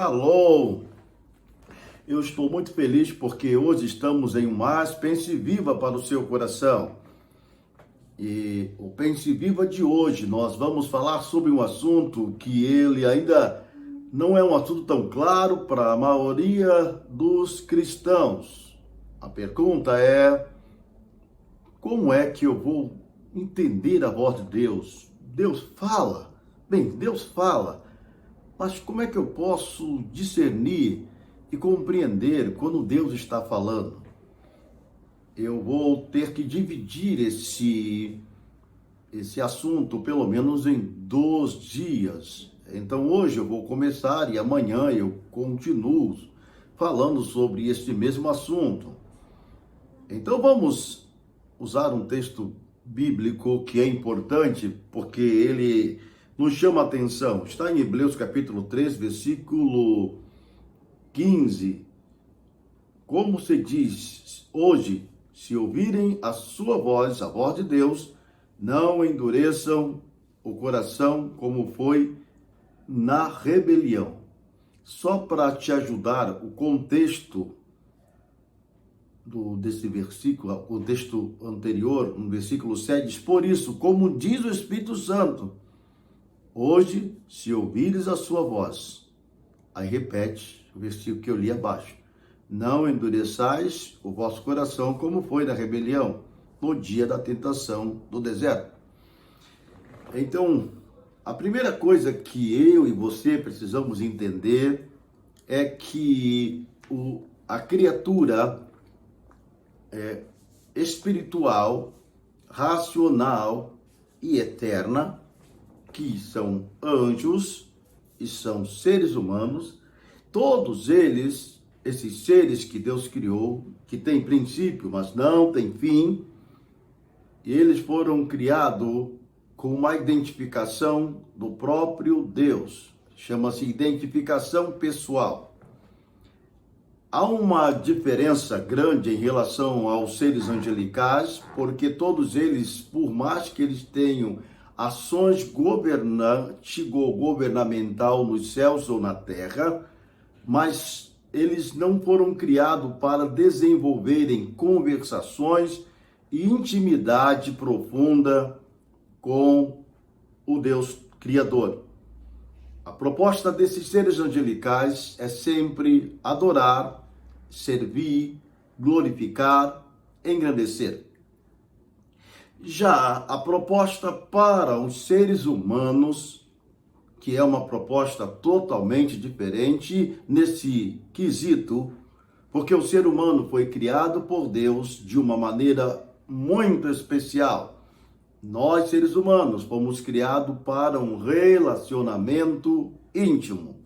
Shalom! Eu estou muito feliz porque hoje estamos em Mais Pense Viva para o seu coração. E o Pense Viva de hoje nós vamos falar sobre um assunto que ele ainda não é um assunto tão claro para a maioria dos cristãos. A pergunta é: como é que eu vou entender a voz de Deus? Deus fala? Bem, Deus fala. Mas como é que eu posso discernir e compreender quando Deus está falando? Eu vou ter que dividir esse assunto pelo menos em 2 dias. Então hoje eu vou começar e amanhã eu continuo falando sobre este mesmo assunto. Então vamos usar um texto bíblico que é importante porque ele nos chama a atenção. Está em Hebreus capítulo 3, versículo 15. Como se diz hoje, se ouvirem a sua voz, a voz de Deus, não endureçam o coração como foi na rebelião. Só para te ajudar, o contexto desse versículo, o contexto anterior, no versículo 7, diz: por isso, como diz o Espírito Santo, hoje, se ouvires a sua voz, aí repete o versículo que eu li abaixo: não endureçais o vosso coração como foi na rebelião, no dia da tentação do deserto. Então, a primeira coisa que eu e você precisamos entender é que a criatura espiritual, racional e eterna, que são anjos e são seres humanos, todos eles, esses seres que Deus criou, que têm princípio, mas não têm fim, eles foram criados com uma identificação do próprio Deus. Chama-se identificação pessoal. Há uma diferença grande em relação aos seres angelicais, porque todos eles, por mais que eles tenham ações governamental nos céus ou na terra, mas eles não foram criados para desenvolverem conversações e intimidade profunda com o Deus Criador. A proposta desses seres angelicais é sempre adorar, servir, glorificar, engrandecer. Já a proposta para os seres humanos, que é uma proposta totalmente diferente nesse quesito, porque o ser humano foi criado por Deus de uma maneira muito especial. Nós, seres humanos, fomos criados para um relacionamento íntimo.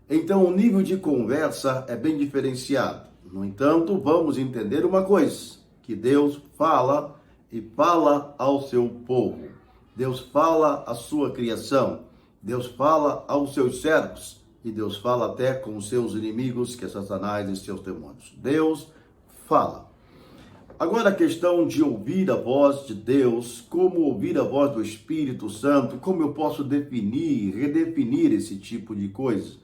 Então, o nível de conversa é bem diferenciado. No entanto, vamos entender uma coisa, que Deus fala e fala ao seu povo. Deus fala à sua criação. Deus fala aos seus servos. E Deus fala até com os seus inimigos, que é Satanás e seus demônios. Deus fala. Agora a questão de ouvir a voz de Deus, como ouvir a voz do Espírito Santo, como eu posso definir, redefinir esse tipo de coisa?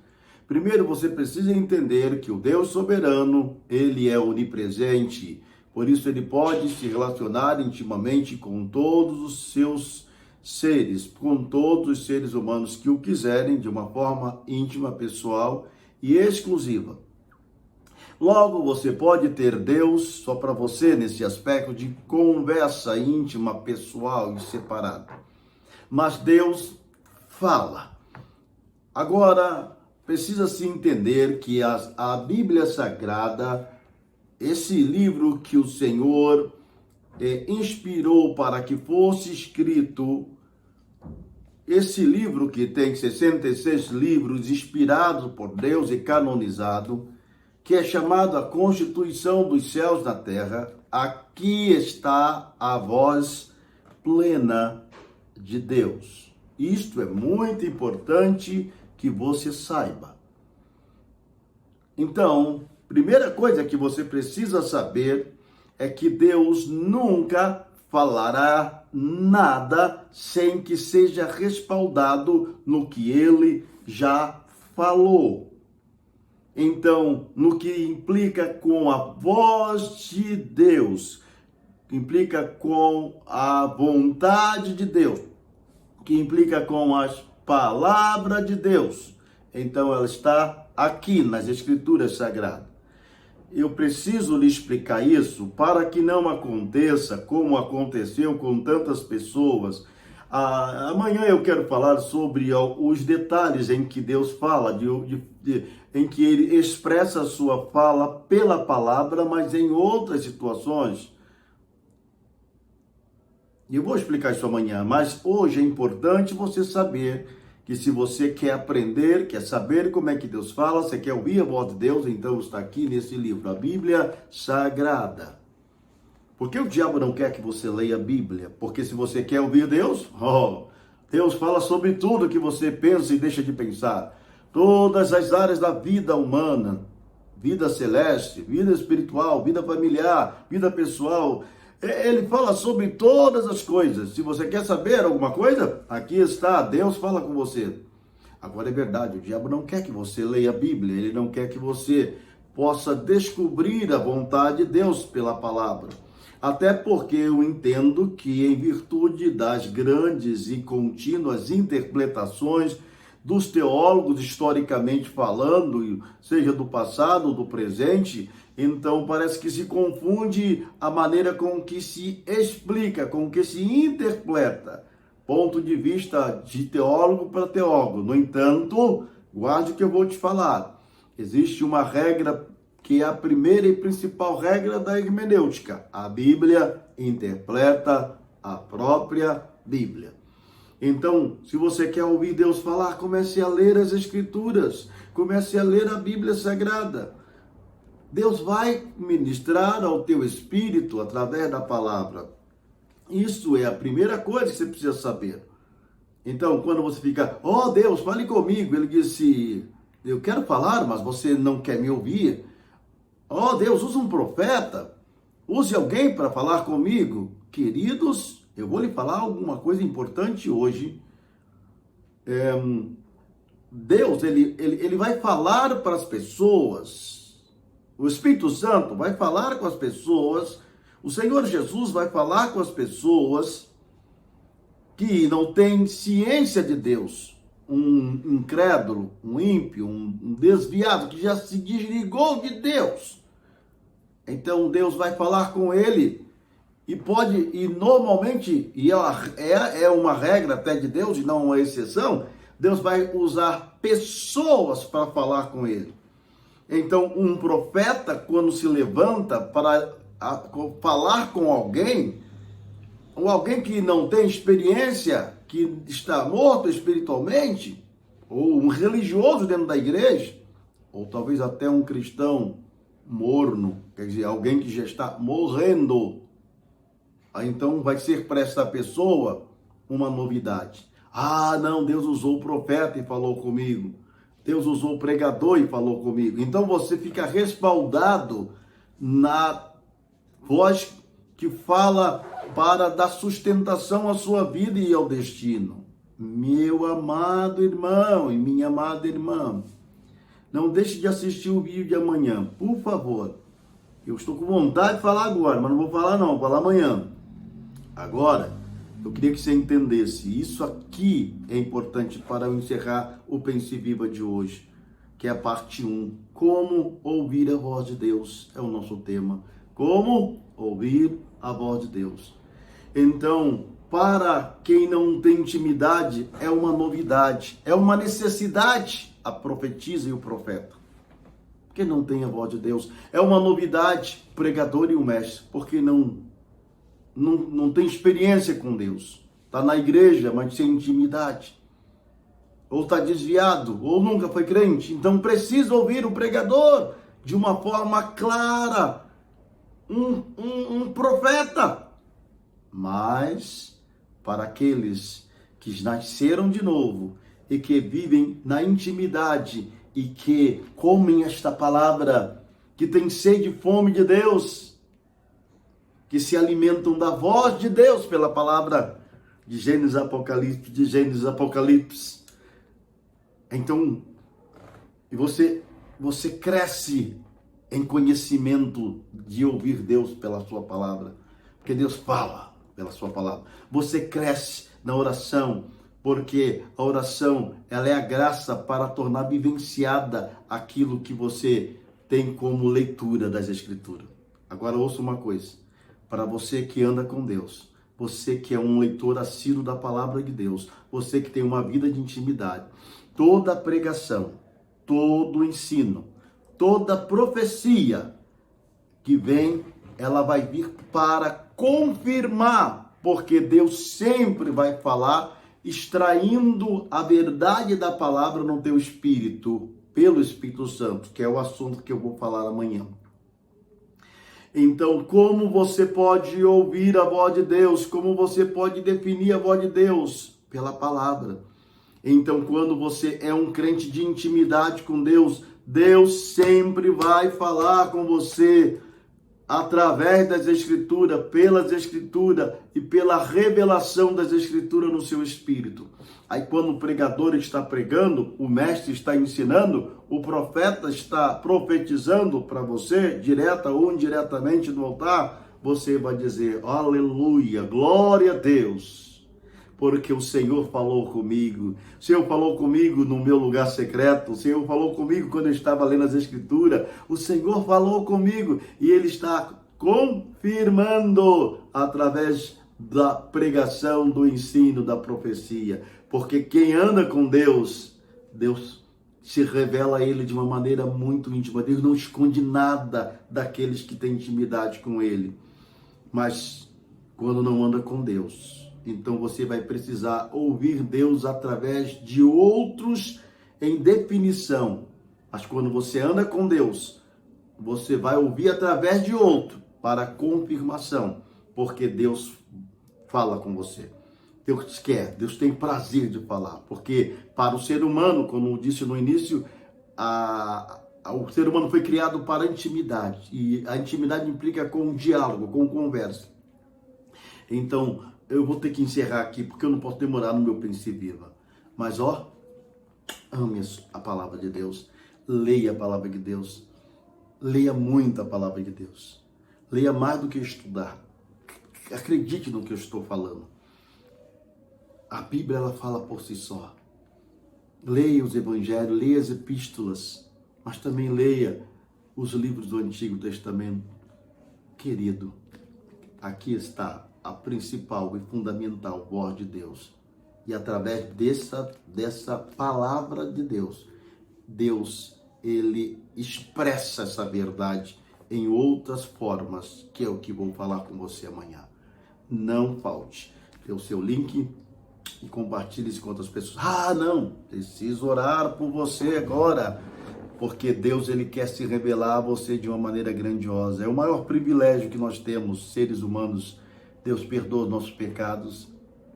Primeiro você precisa entender que o Deus soberano, ele é onipresente, por isso ele pode se relacionar intimamente com todos os seus seres, com todos os seres humanos que o quiserem, de uma forma íntima, pessoal e exclusiva. Logo, você pode ter Deus só para você nesse aspecto de conversa íntima, pessoal e separada. Mas Deus fala. Agora, precisa-se entender que a Bíblia Sagrada, esse livro que o Senhor inspirou para que fosse escrito, esse livro que tem 66 livros inspirados por Deus e canonizado, que é chamado a Constituição dos Céus na Terra, aqui está a voz plena de Deus. Isto é muito importante que você saiba. Então, primeira coisa que você precisa saber é que Deus nunca falará nada sem que seja respaldado no que ele já falou. Então, no que implica com a voz de Deus, que implica com a vontade de Deus, que implica com as palavras de Deus, então ela está aqui nas Escrituras Sagradas. Eu preciso lhe explicar isso para que não aconteça como aconteceu com tantas pessoas. Amanhã eu quero falar sobre os detalhes em que Deus fala, em que Ele expressa a sua fala pela palavra, mas em outras situações. E eu vou explicar isso amanhã, mas hoje é importante você saber que se você quer aprender, quer saber como é que Deus fala, você quer ouvir a voz de Deus, então está aqui nesse livro, a Bíblia Sagrada. Porque o diabo não quer que você leia a Bíblia? Porque se você quer ouvir Deus, Deus fala sobre tudo que você pensa e deixa de pensar. Todas as áreas da vida humana, vida celeste, vida espiritual, vida familiar, vida pessoal. Ele fala sobre todas as coisas. Se você quer saber alguma coisa, aqui está, Deus fala com você. Agora é verdade, o diabo não quer que você leia a Bíblia, ele não quer que você possa descobrir a vontade de Deus pela palavra. Até porque eu entendo que em virtude das grandes e contínuas interpretações dos teólogos, historicamente falando, seja do passado ou do presente, então parece que se confunde a maneira com que se explica, com que se interpreta, ponto de vista de teólogo para teólogo. No entanto, guarde o que eu vou te falar. Existe uma regra que é a primeira e principal regra da hermenêutica. A Bíblia interpreta a própria Bíblia. Então, se você quer ouvir Deus falar, comece a ler as Escrituras, comece a ler a Bíblia Sagrada. Deus vai ministrar ao teu espírito através da palavra. Isso é a primeira coisa que você precisa saber. Então, quando você fica, Deus, fale comigo, ele disse, eu quero falar, mas você não quer me ouvir. Deus, use um profeta, use alguém para falar comigo. Queridos, eu vou lhe falar alguma coisa importante hoje. Deus, ele vai falar para as pessoas. O Espírito Santo vai falar com as pessoas. O Senhor Jesus vai falar com as pessoas que não têm ciência de Deus. Um incrédulo, um ímpio, um desviado que já se desligou de Deus. Então Deus vai falar com ele e normalmente, é uma regra até de Deus e não uma exceção, Deus vai usar pessoas para falar com ele. Então um profeta, quando se levanta para falar com alguém, ou alguém que não tem experiência, que está morto espiritualmente, ou um religioso dentro da igreja, ou talvez até um cristão morno, quer dizer, alguém que já está morrendo, então vai ser para essa pessoa uma novidade. Não, Deus usou o profeta e falou comigo. Deus usou o pregador e falou comigo. Então você fica respaldado na voz que fala para dar sustentação à sua vida e ao destino. Meu amado irmão e minha amada irmã, não deixe de assistir o vídeo de amanhã, por favor. Eu estou com vontade de falar agora, mas não vou falar não, vou falar amanhã. Agora, eu queria que você entendesse, isso aqui é importante para eu encerrar o Pense Viva de hoje, que é a parte 1. Como ouvir a voz de Deus, é o nosso tema. Como ouvir a voz de Deus. Então, para quem não tem intimidade, é uma novidade, é uma necessidade a profetisa e o profeta. Porque não tem a voz de Deus. É uma novidade, o pregador e o mestre, porque não tem experiência com Deus. Está na igreja, mas sem intimidade. Ou está desviado, ou nunca foi crente. Então precisa ouvir o pregador de uma forma clara. Um profeta. Mas para aqueles que nasceram de novo e que vivem na intimidade e que comem esta palavra, que têm sede e fome de Deus, que se alimentam da voz de Deus pela palavra de Gênesis Apocalipse, Então, e você você cresce em conhecimento de ouvir Deus pela sua palavra, porque Deus fala pela sua palavra. Você cresce na oração, porque a oração, ela é a graça para tornar vivenciada aquilo que você tem como leitura das Escrituras. Agora ouça uma coisa, para você que anda com Deus, você que é um leitor assíduo da palavra de Deus, você que tem uma vida de intimidade, toda pregação, todo ensino, toda profecia que vem, ela vai vir para confirmar, porque Deus sempre vai falar, extraindo a verdade da palavra no teu espírito, pelo Espírito Santo, que é o assunto que eu vou falar amanhã. Então, como você pode ouvir a voz de Deus? Como você pode definir a voz de Deus? Pela palavra. Então, quando você é um crente de intimidade com Deus, Deus sempre vai falar com você através das Escrituras, pelas Escrituras e pela revelação das Escrituras no seu espírito. Aí quando o pregador está pregando, o mestre está ensinando, o profeta está profetizando para você, direta ou indiretamente no altar, você vai dizer, aleluia, glória a Deus. Porque o Senhor falou comigo. O Senhor falou comigo no meu lugar secreto. O Senhor falou comigo quando eu estava lendo as Escrituras. O Senhor falou comigo e Ele está confirmando através da pregação, do ensino, da profecia. Porque quem anda com Deus, Deus se revela a Ele de uma maneira muito íntima. Deus não esconde nada daqueles que têm intimidade com Ele. Mas quando não anda com Deus, então você vai precisar ouvir Deus através de outros em definição. Mas quando você anda com Deus, você vai ouvir através de outro para confirmação, porque Deus fala com você. Deus quer, Deus tem prazer de falar, porque para o ser humano, como eu disse no início, o ser humano foi criado para a intimidade, e a intimidade implica com diálogo, com conversa. Então, eu vou ter que encerrar aqui, porque eu não posso demorar no meu princípio viva. Mas, ame a palavra de Deus. Leia a palavra de Deus. Leia muito a palavra de Deus. Leia mais do que estudar. Acredite no que eu estou falando. A Bíblia, ela fala por si só. Leia os evangelhos, leia as epístolas, mas também leia os livros do Antigo Testamento. Querido, aqui está a principal e fundamental voz de Deus. E através dessa palavra de Deus, Deus, Ele expressa essa verdade em outras formas, que é o que vou falar com você amanhã. Não falte. Dê o seu link e compartilhe isso com outras pessoas. Não, preciso orar por você agora, porque Deus, Ele quer se revelar a você de uma maneira grandiosa. É o maior privilégio que nós temos, seres humanos. Deus perdoa os nossos pecados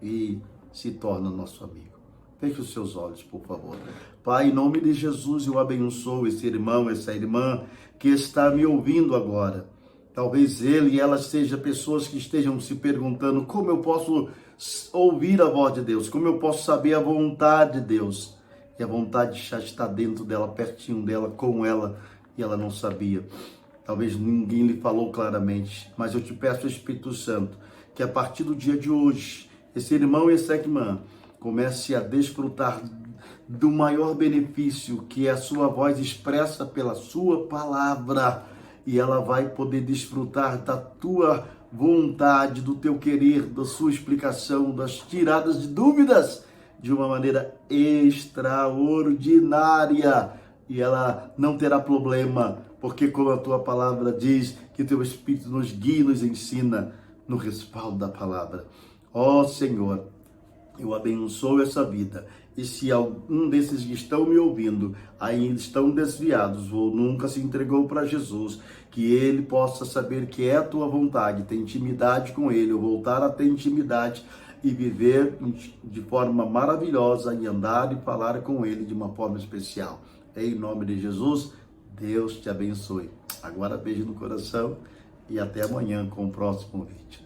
e se torna nosso amigo. Feche os seus olhos, por favor. Pai, em nome de Jesus, eu abençoo esse irmão, essa irmã que está me ouvindo agora. Talvez ele e ela sejam pessoas que estejam se perguntando como eu posso ouvir a voz de Deus, como eu posso saber a vontade de Deus. E a vontade já está dentro dela, pertinho dela, com ela, e ela não sabia. Talvez ninguém lhe falou claramente, mas eu te peço, Espírito Santo, que a partir do dia de hoje, esse irmão e essa irmã comece a desfrutar do maior benefício, que é a sua voz expressa pela sua palavra, e ela vai poder desfrutar da tua vontade, do teu querer, da sua explicação, das tiradas de dúvidas, de uma maneira extraordinária, e ela não terá problema, porque como a tua palavra diz, que teu Espírito nos guia e nos ensina no respaldo da palavra. Senhor, eu abençoo essa vida. E se algum desses que estão me ouvindo ainda estão desviados ou nunca se entregou para Jesus, que ele possa saber que é a tua vontade, ter intimidade com ele, ou voltar a ter intimidade e viver de forma maravilhosa e andar e falar com ele de uma forma especial. Em nome de Jesus, Deus te abençoe. Agora beijo no coração e até amanhã com o próximo vídeo.